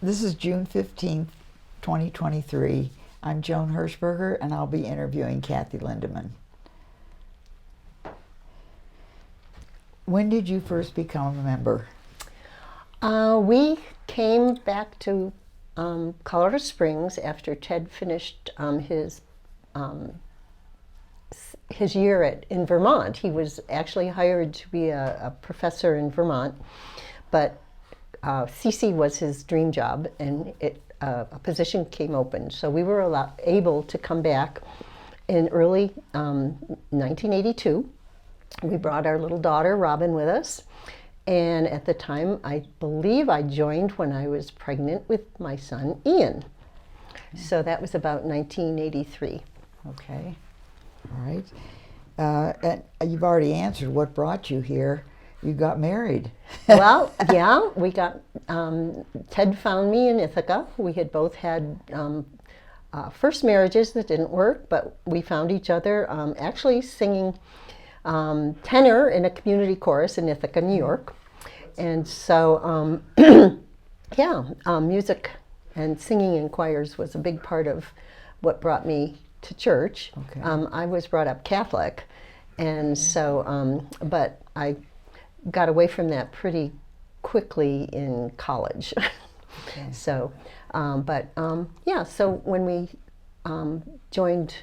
This is June 15th, 2023. I'm Joan Hershberger, and I'll be interviewing Kathy Lindeman. When did you first become a member? We came back to Colorado Springs after Ted finished his year in Vermont. He was actually hired to be a professor in Vermont, but CC was his dream job, and a position came open. So we were able to come back in early 1982. We brought our little daughter, Robin, with us. And at the time, I believe I joined when I was pregnant with my son, Ian. So that was about 1983. Okay. All right. And you've already answered what brought you here. You got married. Well, yeah, we got, Ted found me in Ithaca. We had both had first marriages that didn't work, but we found each other actually singing tenor in a community chorus in Ithaca, New York. And so, music and singing in choirs was a big part of what brought me to church. Okay. I was brought up Catholic, and so, but I got away from that pretty quickly in college. Okay. So, so when we joined,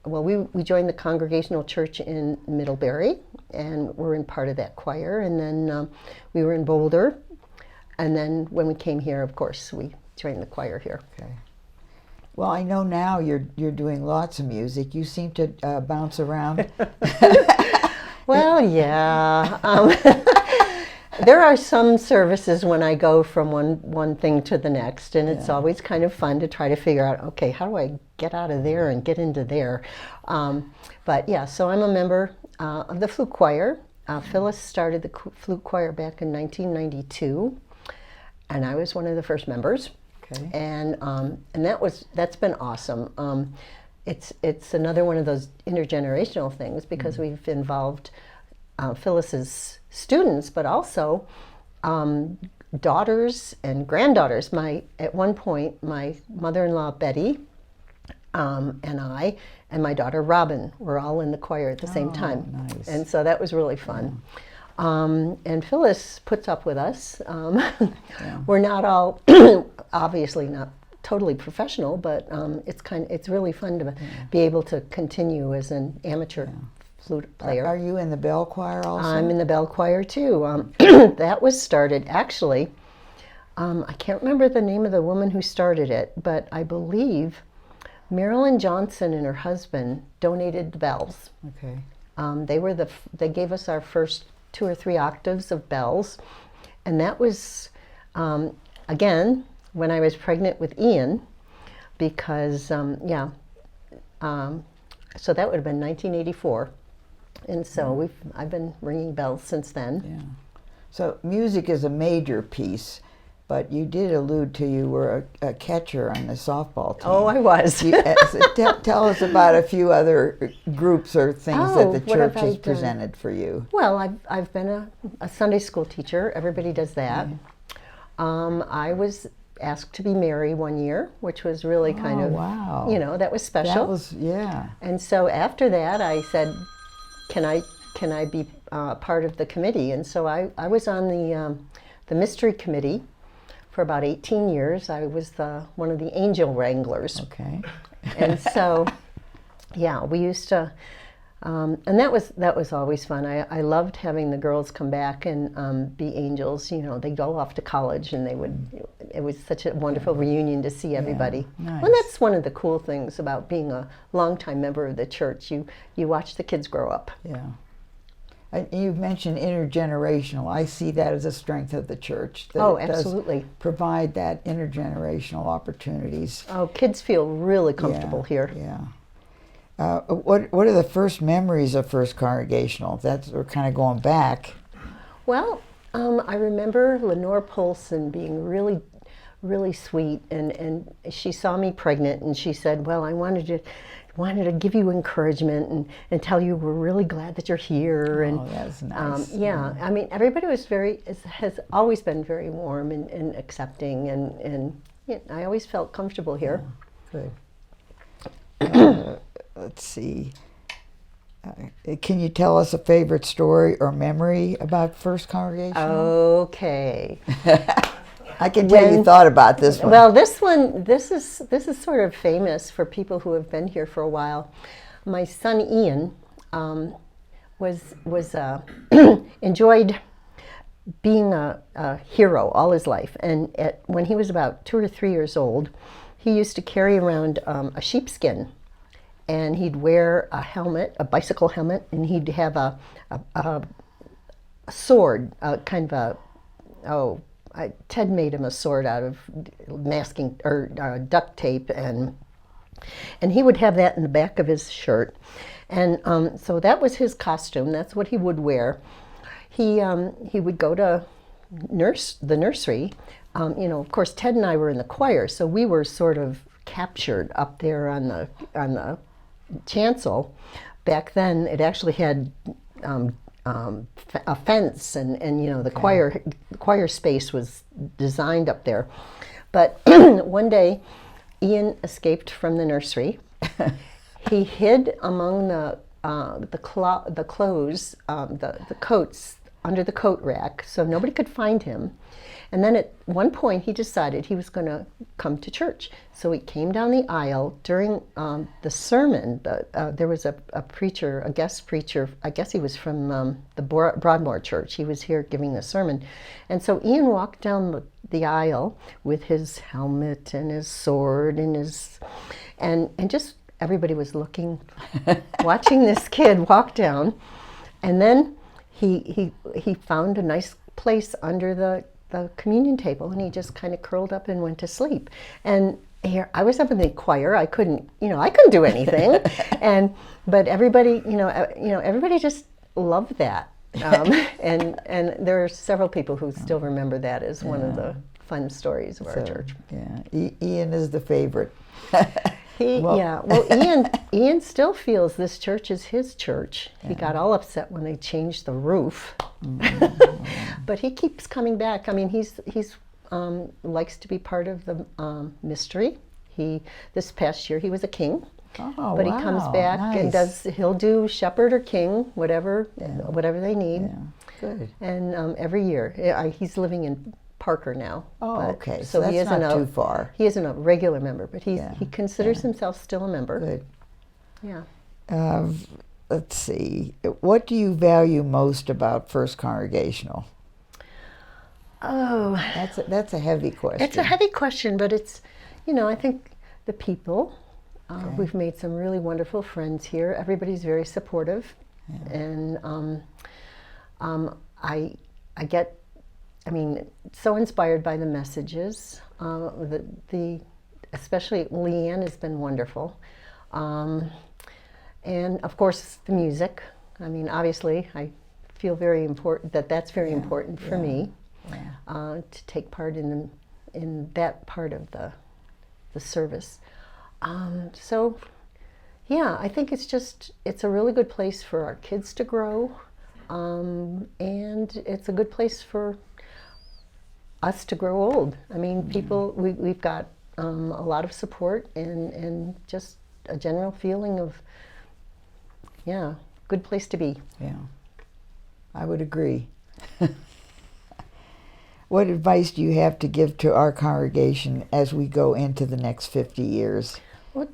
well, we joined the Congregational Church in Middlebury, and we're in part of that choir. And then we were in Boulder, and then when we came here, of course, we joined the choir here. Okay. Well, I know now you're doing lots of music. You seem to bounce around. Well, yeah. There are some services when I go from one thing to the next, and it's always kind of fun to try to figure out, okay, how do I get out of there and get into there? But yeah, so I'm a member of the flute choir. Phyllis started the flute choir back in 1992, and I was one of the first members. Okay. And that's been awesome. It's another one of those intergenerational things because we've involved Phyllis's students, but also daughters and granddaughters. At one point, my mother-in-law Betty and I and my daughter Robin were all in the choir at the same time. Nice. And so that was really fun. And Phyllis puts up with us. We're not all obviously not totally professional, but it's really fun to be able to continue as an amateur flute player. Are you in the bell choir also? I'm in the bell choir too. That was started actually. I can't remember the name of the woman who started it, but I believe Marilyn Johnson and her husband donated the bells. Okay. They gave us our first 2 or 3 octaves of bells, and that was again when I was pregnant with Ian, because so that would have been 1984, and so I've been ringing bells since then. Yeah. So music is a major piece, but you did allude to you were a catcher on the softball team. Oh, I was. Tell us about a few other groups or things that the what have church I has done? presented for you. Well, I've been a Sunday school teacher. Everybody does that. I was asked to be Mary one year, which was really kind of, wow. That was special. That was, yeah. And so after that, I said, can I be part of the committee? And so I was on the mystery committee for about 18 years. I was one of the angel wranglers. Okay. And so, yeah, we used to, and that was always fun. I loved having the girls come back and be angels. They go off to college, and it was such a wonderful reunion to see everybody. Nice. Well, that's one of the cool things about being a longtime member of the church. You watch the kids grow up. Yeah. You've mentioned intergenerational. I see that as a strength of the church. That it does absolutely. provide that intergenerational opportunities. Oh, kids feel really comfortable here. Yeah. What are the first memories of First Congregational? We're kind of going back. Well, I remember Lenore Polson being really, really sweet. And she saw me pregnant, and she said, well, I wanted to give you encouragement and tell you we're really glad that you're here. And that's nice. yeah, I mean, everybody was has always been very warm and accepting, and yeah, I always felt comfortable here. Good. Let's see. Can you tell us a favorite story or memory about First Congregational? Okay. I can tell you thought about this one. Well, this is sort of famous for people who have been here for a while. My son Ian was enjoyed being a hero all his life, and when he was about 2 or 3 years old, he used to carry around a sheepskin, and he'd wear a helmet, a bicycle helmet, and he'd have a sword, kind of Ted made him a sword out of masking or duct tape, and he would have that in the back of his shirt, and so that was his costume. That's what he would wear. He would go to the nursery. Of course, Ted and I were in the choir, so we were sort of captured up there on the chancel. Back then, it actually had a fence, and the choir space was designed up there. But one day, Ian escaped from the nursery. He hid among the clothes, the coats under the coat rack, so nobody could find him. And then at one point, he decided he was going to come to church. So he came down the aisle during the sermon. There was a preacher, a guest preacher. I guess he was from the Broadmoor Church. He was here giving the sermon. And so Ian walked down the aisle with his helmet and his sword and just everybody was looking, watching this kid walk down. And then he found a nice place under the communion table, and he just kind of curled up and went to sleep. And here I was up in the choir. I couldn't do anything, but everybody, everybody just loved that. And there are several people who still remember that as one of the fun stories of our church. Yeah, Ian is the favorite. Ian still feels this church is his church. Yeah. He got all upset when they changed the roof, but he keeps coming back. I mean, he's likes to be part of the mystery. This past year he was a king, but he comes back and he'll do shepherd or king, whatever they need. Yeah. Good. And every year he's living in Parker now. Okay. So that's not too far. He isn't a regular member, but he considers himself still a member. Good. Yeah. Let's see. What do you value most about First Congregational? Oh, that's a heavy question. It's a heavy question, but it's, I think the people. We've made some really wonderful friends here. Everybody's very supportive, and I get. So inspired by the messages. Especially Leanne has been wonderful. And of course, the music. Obviously, I feel very important that's very important for me to take part in that part of the service. I think it's a really good place for our kids to grow, and it's a good place for us to grow old. People, we've got a lot of support and just a general feeling of, good place to be. Yeah, I would agree. What advice do you have to give to our congregation as we go into the next 50 years? Well,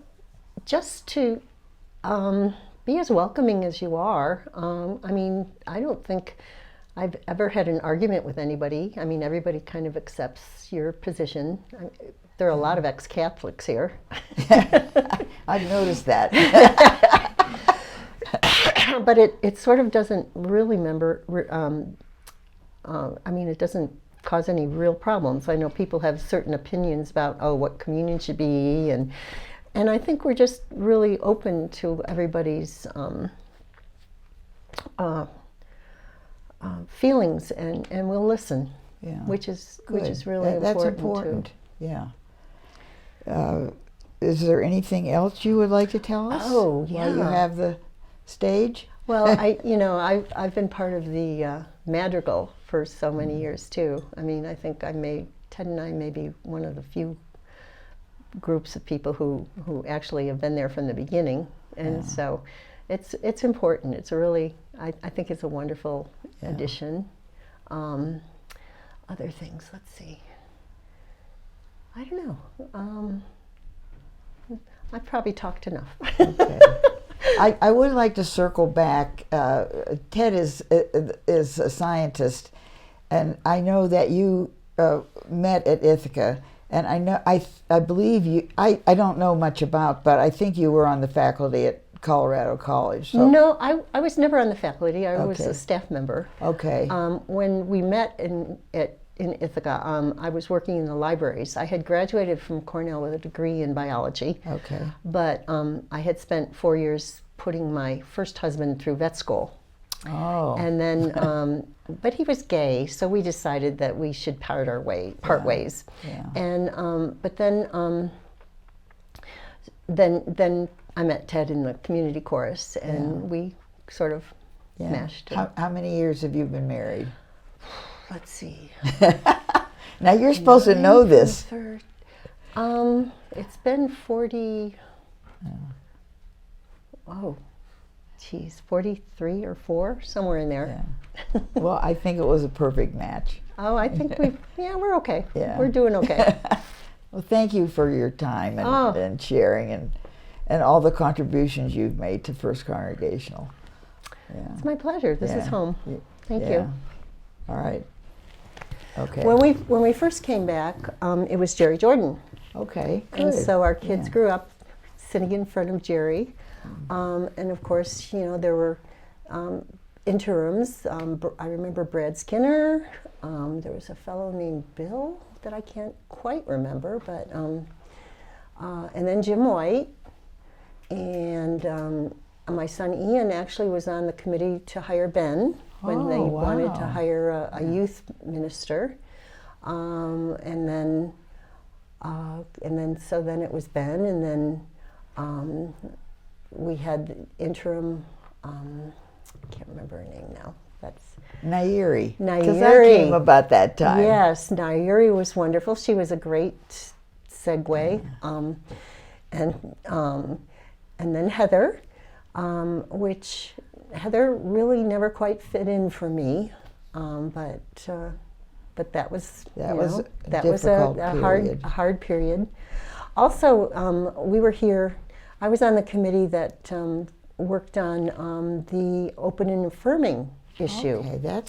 just to be as welcoming as you are. I don't think I've ever had an argument with anybody. Everybody kind of accepts your position. There are a lot of ex-Catholics here. I've noticed that. But it sort of doesn't really it doesn't cause any real problems. I know people have certain opinions about, what communion should be, and I think we're just really open to everybody's feelings, and we'll listen, which is really That's important. important. Too. Yeah. Is there anything else you would like to tell us? Oh, While you yeah. have the stage? Well, I've been part of the madrigal for so many years too. I mean, I think Ted and I may be one of the few groups of people who actually have been there from the beginning, and so it's important. It's a really, I think it's a wonderful addition. Other things, let's see. I don't know. I've probably talked enough. Okay. I would like to circle back. Ted is a scientist, and I know that you met at Ithaca, and I believe you. I don't know much about, but I think you were on the faculty at Colorado College. So. No, I was never on the faculty. I was Okay. a staff member. Okay. When we met in Ithaca, I was working in the libraries. I had graduated from Cornell with a degree in biology. Okay. But I had spent 4 years putting my first husband through vet school. Oh. And then, but he was gay, so we decided that we should part ways. Yeah. And but then I met Ted in the community chorus, and we sort of meshed. How many years have you been married? Let's see. Now you're supposed to know this. It's been 40. Oh, geez, 43 or 4, somewhere in there. Yeah. Well, I think it was a perfect match. Oh, I think we're okay. Yeah. We're doing okay. Well, thank you for your time and sharing and all the contributions you've made to First Congregational. Yeah. It's my pleasure. This is home. Thank Yeah. you. All right. Okay. When we first came back, it was Jerry Jordan. Okay. And Good. so our kids grew up sitting in front of Jerry. And of course, there were interims. I remember Brad Skinner. There was a fellow named Bill that I can't quite remember, but and then Jim White. And my son Ian actually was on the committee to hire Ben when they wanted to hire a youth minister. And then so then it was Ben, and then we had the interim, I can't remember her name now. That's Nairi. Nairi. Because that came about that time. Yes, Nairi was wonderful. She was a great segue. And then Heather, which Heather really never quite fit in for me, but that was a hard period. Also, we were here. I was on the committee that worked on the open and affirming issue, Okay,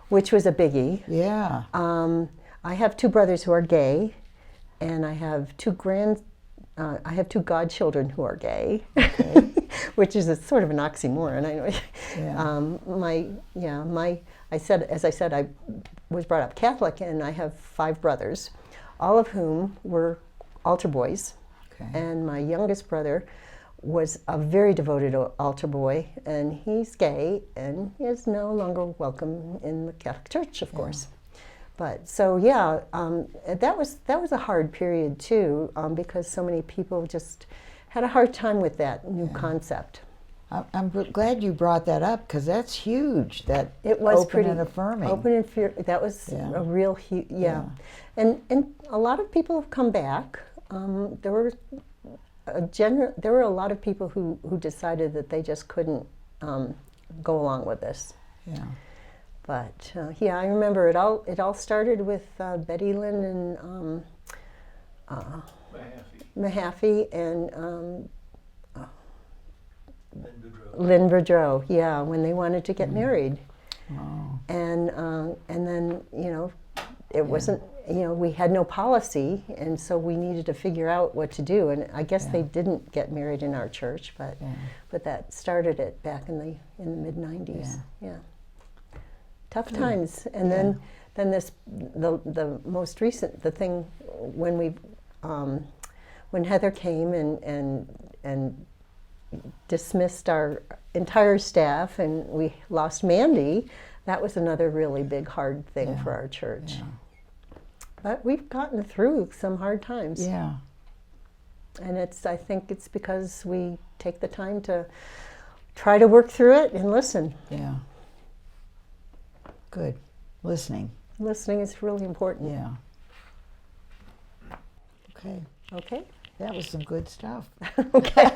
which was a biggie. yeah. I have 2 brothers who are gay, and I have 2 godchildren who are gay, which is sort of an oxymoron. I know. Yeah. As I said, I was brought up Catholic, and I have 5 brothers, all of whom were altar boys. Okay. And my youngest brother was a very devoted altar boy, and he's gay, and he is no longer welcome in the Catholic Church, of course. But so that was a hard period too, because so many people just had a hard time with that new concept. I'm glad you brought that up, because that's huge. That It was open pretty and affirming. Open and that was a real huge. Yeah. And a lot of people have come back. There were a lot of people who decided that they just couldn't go along with this. Yeah. But I remember it all started with Betty, Lynn, and Mahaffy and Lynn Boudreau. Yeah, when they wanted to get married. Oh. And then it wasn't. We had no policy, and so we needed to figure out what to do. And I guess they didn't get married in our church, but that started it back in the mid '90s. Yeah. Tough times. And then the most recent thing when Heather came and dismissed our entire staff, and we lost Mandy. That was another really big hard thing for our church. But we've gotten through some hard times. Yeah. And I think it's because we take the time to try to work through it and listen. Yeah. Good. Listening. Listening is really important. Yeah. Okay. Okay? That was some good stuff. Okay.